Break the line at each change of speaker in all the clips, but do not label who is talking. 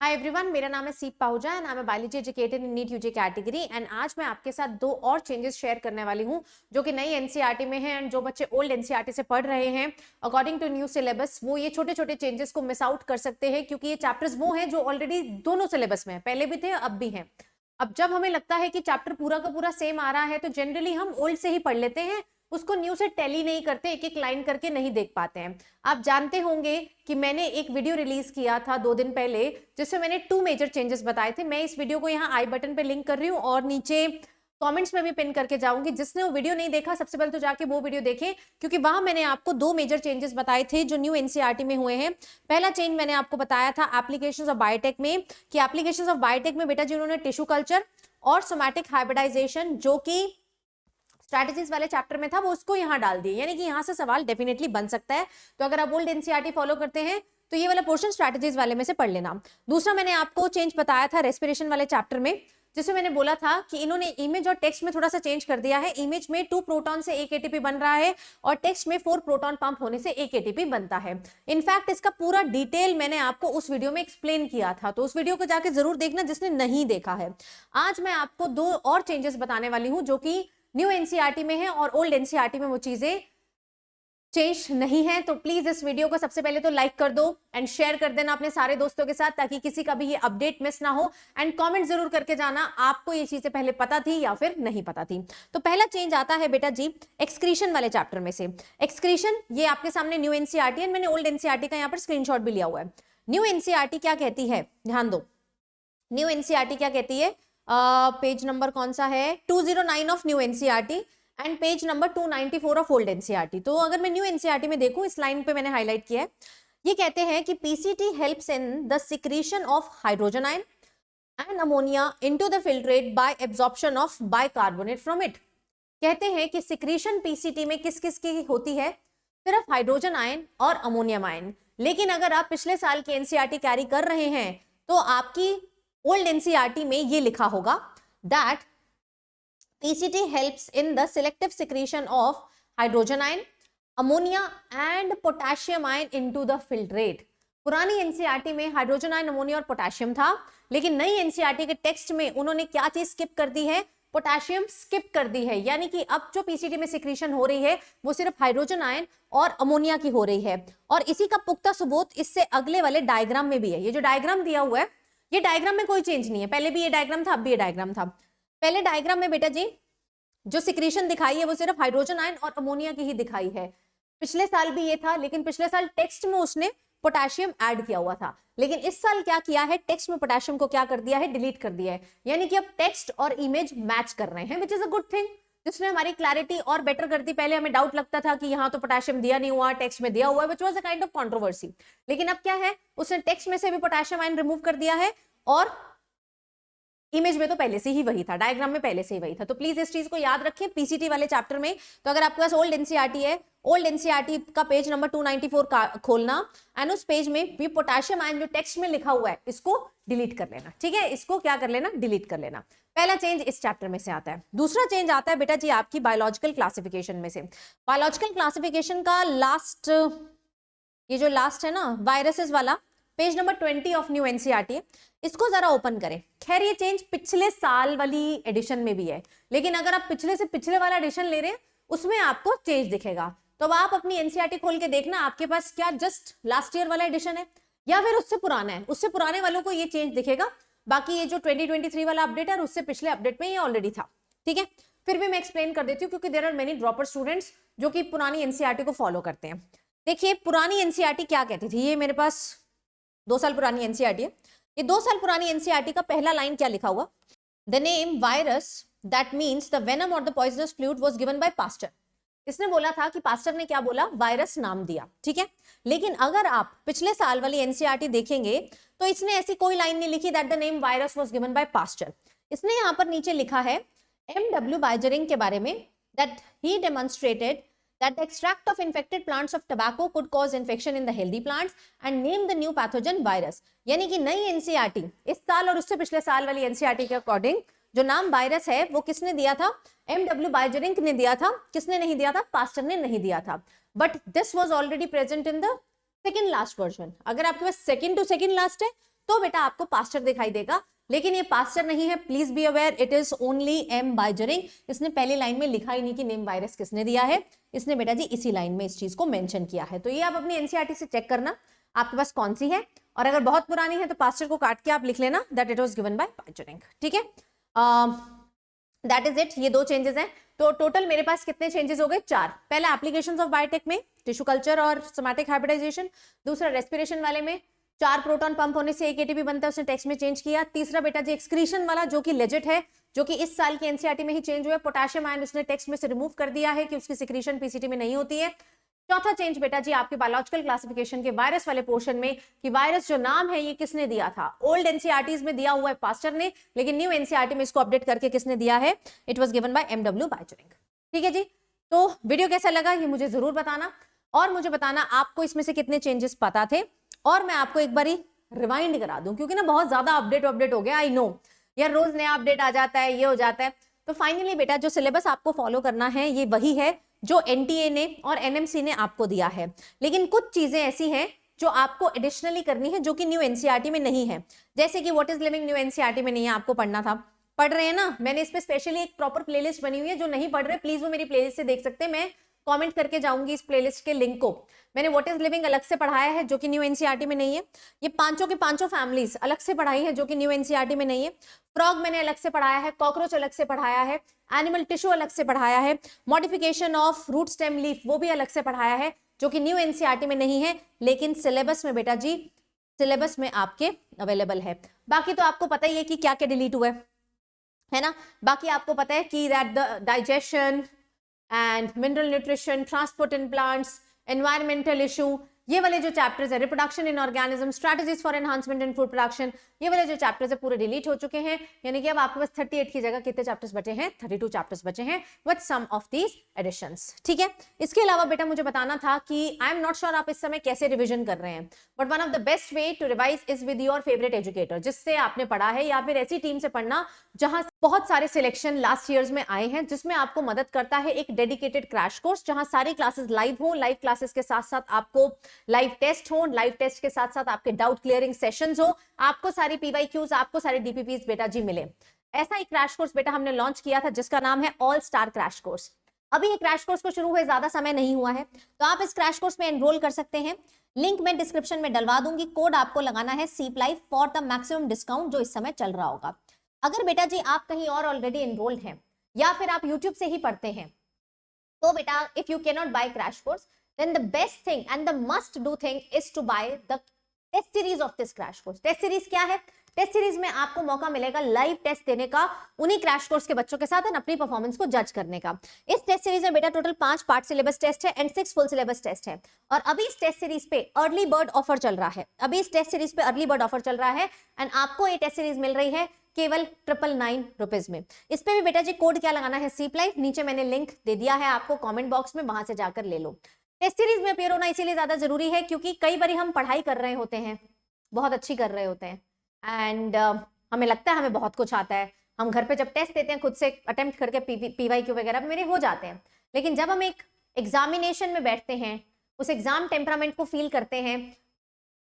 Hi everyone, मेरा नाम है Seep Pahuja and I am biology educated in NEET UG category. And आज मैं आपके साथ दो और चेंजेस शेयर करने वाली हूं जो कि नई एनसीईआरटी में है। एंड जो बच्चे ओल्ड एनसीईआरटी से पढ़ रहे हैं अकॉर्डिंग टू न्यू सिलेबस, वो ये छोटे छोटे चेंजेस को मिस आउट कर सकते हैं, क्योंकि ये चैप्टर्स वो हैं जो ऑलरेडी दोनों सिलेबस में है, पहले भी थे अब भी हैं। अब जब हमें लगता है कि चैप्टर पूरा का पूरा सेम आ रहा है तो जनरली हम ओल्ड से ही पढ़ लेते हैं, उसको न्यू से टैली नहीं करते, एक एक लाइन करके नहीं देख पाते हैं। आप जानते होंगे कि मैंने एक वीडियो रिलीज किया था 2 दिन पहले जिसमें मैंने 2 मेजर चेंजेस बताए थे। मैं इस वीडियो को यहाँ आई बटन पे लिंक कर रही हूँ और नीचे कमेंट्स में भी पिन करके जाऊंगी। जिसने वो वीडियो नहीं देखा सबसे पहले तो जाके वो वीडियो देखें, क्योंकि वहां मैंने आपको 2 मेजर चेंजेस बताए थे जो न्यू एनसीईआरटी में हुए हैं। पहला चेंज मैंने आपको बताया था एप्लीकेशंस ऑफ बायोटेक में, कि एप्लीकेशंस ऑफ बायोटेक में बेटा जी उन्होंने टिश्यू कल्चर और सोमैटिक हाइब्रिडाइजेशन जो कि स्ट्रैटेजीज वाले चैप्टर में था वो उसको यहाँ डाल दिए, यानी कि यहाँ से सवाल डेफिनेटली बन सकता है। तो अगर आप ओल्ड एनसीईआरटी फॉलो करते हैं तो ये वाला पोर्शन स्ट्रैटेजीज वाले में से पढ़ लेना। दूसरा मैंने आपको चेंज बताया था रेस्पिरेशन वाले चैप्टर में, जिसमें मैंने बोला था कि इन्होंने इमेज और टेक्स्ट में थोड़ा सा चेंज कर दिया है। इमेज में 2 प्रोटॉन से 1 एटीपी बन रहा है और टेक्स्ट में 4 प्रोटॉन पंप होने से 1 एटीपी बनता है। इनफैक्ट इसका पूरा डिटेल मैंने आपको उस वीडियो में एक्सप्लेन किया था, तो उस वीडियो को जाके जरूर देखना जिसने नहीं देखा है। आज मैं आपको 2 और चेंजेस बताने वाली हूं जो कि न्यू एनसीईआरटी में है और ओल्ड एनसीईआरटी में वो चीजें चेंज नहीं है। तो प्लीज इस वीडियो को सबसे पहले तो लाइक कर दो एंड शेयर कर देना अपने सारे दोस्तों के साथ, ताकि किसी का भी ये अपडेट मिस ना हो। एंड कमेंट जरूर करके जाना आपको ये चीजें पहले पता थी या फिर नहीं पता थी। तो पहला चेंज आता है बेटा जी एक्सक्रीशन वाले चैप्टर में से। एक्सक्रीशन ये आपके सामने न्यू एनसीईआरटी है, मैंने ओल्ड एनसीईआरटी का यहाँ पर स्क्रीनशॉट भी लिया हुआ है। न्यू एनसीईआरटी क्या कहती है, ध्यान दो। न्यू एनसीईआरटी क्या कहती है, पेज नंबर कौन सा है, 209 of new NCERT and page number 294 of old NCERT. तो अगर मैं न्यू एनसीईआरटी में देखूं, इस लाइन पे मैंने हाईलाइट किया है, ये कहते हैं कि PCT helps in the secretion of hydrogen ion and ammonia into the filtrate bye absorption of bicarbonate from it. कहते हैं कि सिक्रीशन पीसीटी में किस किस की होती है, सिर्फ हाइड्रोजन आयन और अमोनियम आयन। लेकिन अगर आप पिछले साल की एनसीईआरटी कैरी कर रहे हैं तो आपकी ओल्ड एनसीईआरटी में ये लिखा होगा that PCT helps in the selective secretion of hydrogen ion, ammonia and potassium ion into the filtrate। पुरानी एनसीईआरटी में हाइड्रोजन आयन, अमोनिया और पोटेशियम था, लेकिन नई एनसीईआरटी के टेक्स्ट में उन्होंने क्या चीज स्किप कर दी है, पोटेशियम स्किप कर दी है। यानी कि अब जो पीसीटी में सिक्रीशन हो रही है वो सिर्फ हाइड्रोजन आयन और अमोनिया की हो रही है। और इसी का पुख्ता सबूत इससे अगले वाले डायग्राम में भी है। ये जो डायग्राम दिया हुआ है, ये डायग्राम में कोई चेंज नहीं है, पहले भी ये डायग्राम था अब भी ये डायग्राम था। पहले डायग्राम में बेटा जी जो सिक्रीशन दिखाई है वो सिर्फ हाइड्रोजन आयन और अमोनिया की ही दिखाई है। पिछले साल भी ये था, लेकिन पिछले साल टेक्स्ट में उसने पोटेशियम ऐड किया हुआ था। लेकिन इस साल क्या किया है, टेक्स्ट में पोटेशियम को क्या कर दिया है, डिलीट कर दिया है। यानी कि अब टेक्स्ट और इमेज मैच कर रहे हैं, which is a good thing, जिसने हमारी क्लैरिटी और बेटर कर दी। पहले हमें डाउट लगता था कि यहाँ तो पोटेशियम दिया नहीं हुआ, टेक्स्ट में दिया हुआ है, which was a kind of controversy. लेकिन अब क्या है, उसने टेक्स्ट में से भी पोटेशियम आयन रिमूव कर दिया है और इमेज में तो पहले से ही वही था, डायग्राम में पहले से ही वही था। तो प्लीज इस चीज को याद रखें पीसीटी वाले चैप्टर में। तो अगर आपके पास ओल्ड एनसीईआरटी है, ओल्ड एनसीईआरटी का पेज नंबर 294 का खोलना एंड उस पेज में भी पोटेशियम आयन जो टेक्स्ट में लिखा हुआ है इसको डिलीट कर लेना। ठीक है, इसको क्या कर लेना, डिलीट कर लेना। पहला चेंज इस चैप्टर में से आता है। दूसरा चेंज आता है बेटा जी आपकी बायोलॉजिकल क्लासिफिकेशन में से। बायोलॉजिकल क्लासिफिकेशन का लास्ट, ये जो लास्ट है ना वायरसेस वाला, page number 20 of new NCERT, इसको जरा ओपन करें। खैर ये चेंज पिछले साल वाली एडिशन में भी है, लेकिन अगर आप पिछले से पिछले वाला एडिशन ले रहे हैं उसमें आपको चेंज दिखेगा। तो अब आप अपनी एनसीईआरटी खोल के देखना आपके पास क्या जस्ट लास्ट ईयर वाला एडिशन है या फिर उससे पुराना है। उससे पुराने वालों को ये चेंज दिखेगा, बाकी ये जो 2023 वाला अपडेट है उससे पिछले अपडेट में ये ऑलरेडी था। ठीक है, फिर भी मैं एक्सप्लेन कर देती हूँ क्योंकि there are many dropper students जो कि पुरानी एनसीईआरटी को फॉलो करते हैं। देखिए पुरानी एनसीईआरटी क्या कहती थी, ये मेरे पास 2 साल पुरानी एनसीईआरटी है। ये 2 साल पुरानी एनसीईआरटी का पहला लाइन क्या लिखा हुआ, the name virus that means the venom और the poisonous fluid was given by Pasteur. इसने बोला था कि पास्टर ने क्या बोला, वायरस नाम दिया। ठीक है, लेकिन अगर आप पिछले साल वाली एनसीईआरटी देखेंगे तो इसने ऐसी कोई लाइन नहीं लिखी that the name virus was given by Pasteur. इसने यहाँ पर नीचे लिखा है एमडब्ल्यू बाइजरिंग के बारे में, that he demonstrated that the extract of infected plants of tobacco could cause infection in the healthy plants and name the new pathogen virus। यानी कि नई एनसीईआरटी इस साल और उससे पिछले साल वाली एनसीईआरटी के अकॉर्डिंग जो नाम वायरस है वो किसने दिया था, एमडब्ल्यू बाइजरिंग ने दिया था। किसने नहीं दिया था, पास्टर ने नहीं दिया था। But this was already present in the second last version. अगर आपके पास सेकंड टू सेकंड लास्ट है तो बेटा आपको पास्चर दिखाई देगा, लेकिन ये पास्चर नहीं है, please be aware, it is only M Beijerinck. इसने पहली लाइन में लिखा ही नहीं कि नेम वायरस किसने दिया है, इसने बेटा जी इसी लाइन में इस चीज को मेंशन किया है। तो ये आप अपनी एनसीईआरटी से चेक करना आपके पास कौन सी है, और अगर बहुत पुरानी है तो पास्चर को काट के आप लिख लेना that it was given by Beijerinck. ठीक है, दैट इज इट। ये 2 चेंजेस हैं। तो टोटल मेरे पास कितने चेंजेस हो गए? 4। पहला एप्लीकेशंस ऑफ बायोटेक में टिश्यू कल्चर और सोमैटिक हाइब्रिडाइजेशन, दूसरा रेस्पिरेशन वाले में 4 प्रोटॉन पंप होने से 1 एटीपी बनता है, उसने टेक्स्ट में चेंज किया। तीसरा बेटा जी एक्सक्रीशन वाला जो कि लेजिट है, जो कि इस साल की एनसीईआरटी में ही चेंज हुआ है, पोटेशियम आयन उसने टेक्स्ट में से रिमूव कर दिया है कि उसकी सिक्रीशन पीसीटी में नहीं होती है। चौथा चेंज बेटा जी आपके बायोलॉजिकल क्लासिफिकेशन के वायरस वाले पोर्शन में कि वायरस जो नाम है ये किसने दिया था। ओल्ड एनसीईआरटीज में दिया हुआ है पास्चर ने, लेकिन न्यू एनसीईआरटी में इसको अपडेट करके किसने दिया है? It was given by MW Beijerinck. ठीक है जी, तो वीडियो कैसा लगा ये मुझे जरूर बताना, और मुझे बताना आपको इसमें से कितने चेंजेस पता थे। और मैं आपको एक बारी रिवाइंड करा दूं, क्योंकि ना बहुत ज्यादा अपडेट हो गया, आई नो यार, रोज नया अपडेट आ जाता है, ये हो जाता है। तो फाइनली बेटा जो सिलेबस आपको फॉलो करना है ये वही है जो एनटीए ने और एनएमसी ने आपको दिया है, लेकिन कुछ चीजें ऐसी हैं जो आपको एडिशनली करनी है जो कि न्यू एनसीईआरटी में नहीं है। जैसे कि what is living new NCERT में नहीं है, आपको पढ़ना था, पढ़ रहे हैं ना, मैंने इस पे स्पेशली एक प्रॉपर प्लेलिस्ट बनी हुई है, जो नहीं पढ़ रहे प्लीज वो मेरी प्लेलिस्ट से देख सकते हैं, मैं कमेंट करके जाऊंगी इस प्लेलिस्ट के लिंक को। मैंने व्हाट इज लिविंग अलग से पढ़ाया है जो कि न्यू एनसीईआरटी में नहीं है, ये पांचों की पांचों फैमिलीज अलग से पढ़ाई है जो कि न्यू एनसीईआरटी में नहीं है, फ्रॉग मैंने अलग से पढ़ाया है, कॉकरोच अलग से पढ़ाया है, एनिमल टिश्यू अलग से पढ़ाया है, modification of root stem leaf वो भी अलग से पढ़ाया है जो कि न्यू एनसीईआरटी में नहीं है, लेकिन सिलेबस में बेटा जी सिलेबस में आपके अवेलेबल है। बाकी तो आपको पता ही है कि क्या क्या डिलीट हुआ है ना, बाकी आपको पता है कि that the digestion and mineral nutrition, transport in plants, environmental issue, ये वाले जो चैप्टर्स है, reproduction in organism, strategies for enhancement in food production, ये वाले जो चैप्टर्स है पूरे डिलीट हो चुके हैं। यानी कि अब आपके पास 38 की जगह कितने चैप्टर्स बचे हैं? 32 चैप्टर्स बचे हैं with some of these additions. ठीक है, इसके अलावा बेटा मुझे बताना था कि आई एम नॉट श्योर आप इस समय कैसे रिविजन कर रहे हैं, but one of the best way to revise is with your favourite educator, जिससे आपने पढ़ा है, या फिर ऐसी टीम से पढ़ना जहां बहुत सारे सिलेक्शन लास्ट ईयर्स में आए हैं, जिसमें आपको मदद करता है एक डेडिकेटेड क्रैश कोर्स, जहां सारी क्लासेस लाइव हो, लाइव क्लासेस के साथ साथ आपको लाइव टेस्ट हो, लाइव टेस्ट के साथ साथ आपके डाउट क्लियरिंग सेशंस हो, आपको सारी पीवाईक्यूज, आपको सारे डीपीपीस बेटा जी मिले। ऐसा एक क्रैश कोर्स बेटा हमने लॉन्च किया था जिसका नाम है ऑल स्टार क्रैश कोर्स। अभी ये क्रैश कोर्स को शुरू हुए ज्यादा समय नहीं हुआ है, तो आप इस क्रैश कोर्स में एनरोल कर सकते हैं। लिंक मैं डिस्क्रिप्शन में डलवा दूंगी, कोड आपको लगाना है सीपलाइव फॉर द मैक्सिमम डिस्काउंट जो इस समय चल रहा होगा। अगर बेटा जी आप कहीं और ऑलरेडी एनरोल्ड हैं या फिर आप यूट्यूब से ही पढ़ते हैं, तो बेटा if you can not buy crash course, then the best thing and the must do thing is to buy the test series of this crash course. Test series क्या है? टेस्ट सीरीज में आपको मौका मिलेगा लाइव टेस्ट देने का उन्हीं crash course के बच्चों के साथ और अपनी परफॉर्मेंस को जज करने का। इस टेस्ट सीरीज में बेटा टोटल 5 पार्ट सिलेबस टेस्ट है एंड 6 फुल सिलेबस टेस्ट है। और अभी इस टेस्ट सीरीज पे अर्ली बर्ड ऑफर चल रहा है, अभी इस टेस्ट सीरीज पे अर्ली बर्ड ऑफर चल रहा है एंड आपको ये टेस्ट सीरीज मिल रही है केवल 999 रुपीज में। इस पे भी बेटा जी कोड क्या लगाना है? सीपलाइव, नीचे मैंने लिंक दे दिया है आपको कमेंट बॉक्स में, वहां से जाकर ले लो। टेस्ट सीरीज में अपीयर होना इसीलिए ज्यादा जरूरी है क्योंकि कई बार हम पढ़ाई कर रहे होते हैं, बहुत अच्छी कर रहे होते हैं एंड हमें लगता है हमें बहुत कुछ आता है, हम घर पे जब टेस्ट देते हैं खुद से अटेम्प्ट करके पीवाईक्यू वगैरह मेरे हो जाते हैं, लेकिन जब हम एक एग्जामिनेशन में बैठते हैं, उस एग्जाम टेम्परामेंट को फील करते हैं,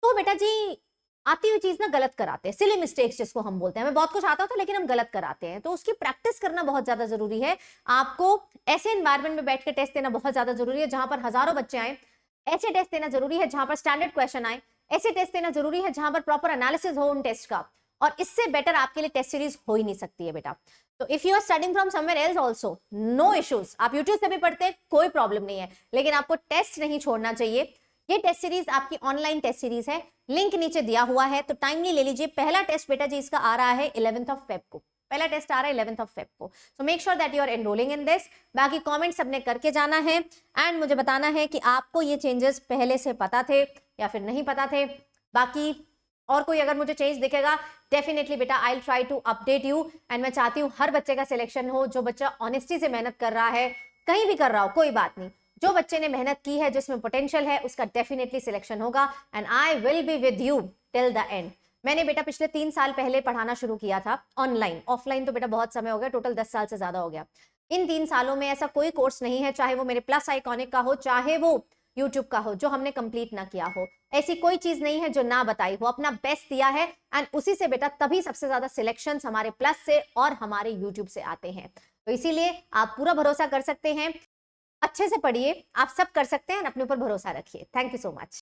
तो बेटा जी आती हुई चीज ना गलत कराते हैं, सिली मिस्टेक्स जिसको हम बोलते हैं। हमें बहुत कुछ आता था लेकिन हम गलत कराते हैं, तो उसकी प्रैक्टिस करना बहुत ज्यादा जरूरी है। आपको ऐसे एनवायरनमेंट में बैठ के टेस्ट देना बहुत ज्यादा जरूरी है जहां पर हजारों बच्चे आए, ऐसे टेस्ट देना जरूरी है जहां पर स्टैंडर्ड क्वेश्चन आए, ऐसे टेस्ट देना जरूरी है जहां पर प्रॉपर एनालिसिस हो उन टेस्ट का, और इससे बेटर आपके लिए टेस्ट सीरीज हो ही नहीं सकती है बेटा। तो if you are studying from somewhere else also, no issues, आप यूट्यूब से भी पढ़ते हैं कोई प्रॉब्लम नहीं है, लेकिन आपको टेस्ट नहीं छोड़ना चाहिए। ये टेस्ट सीरीज आपकी ऑनलाइन टेस्ट सीरीज है, लिंक नीचे दिया हुआ है, तो टाइमली ले लीजिए। पहला टेस्ट बेटा जी इसका आ रहा है 11th ऑफ फेब को, पहला टेस्ट आ रहा है 11th ऑफ फेब को, so make sure that you are enrolling in this. बाकी कमेंट सबने करके जाना है एंड मुझे बताना है कि आपको ये चेंजेस पहले से पता थे या फिर नहीं पता थे। बाकी और कोई अगर मुझे चेंज दिखेगा डेफिनेटली बेटा I will try to update you, and मैं चाहती हूँ हर बच्चे का सिलेक्शन हो, जो बच्चा ऑनेस्टी से मेहनत कर रहा है, कहीं भी कर रहा हो कोई बात नहीं, जो बच्चे ने मेहनत की है, जिसमें पोटेंशियल है, उसका डेफिनेटली सिलेक्शन होगा and I will be with you till the end. मैंने बेटा पिछले 3 साल पहले पढ़ाना शुरू किया था ऑनलाइन, ऑफलाइन तो बेटा बहुत समय हो गया, टोटल 10 साल से ज्यादा हो गया। इन 3 सालों में ऐसा कोई कोर्स नहीं है, चाहे वो मेरे प्लस आइकॉनिक का हो, चाहे वो यूट्यूब का हो, जो हमने कंप्लीट ना किया हो। ऐसी कोई चीज नहीं है जो ना बताई हो, अपना बेस्ट दिया है एंड उसी से बेटा तभी सबसे ज्यादा सिलेक्शंस हमारे प्लस से और हमारे यूट्यूब से आते हैं। तो इसीलिए आप पूरा भरोसा कर सकते हैं, अच्छे से पढ़िए, आप सब कर सकते हैं, अपने ऊपर भरोसा रखिए। Thank you so much.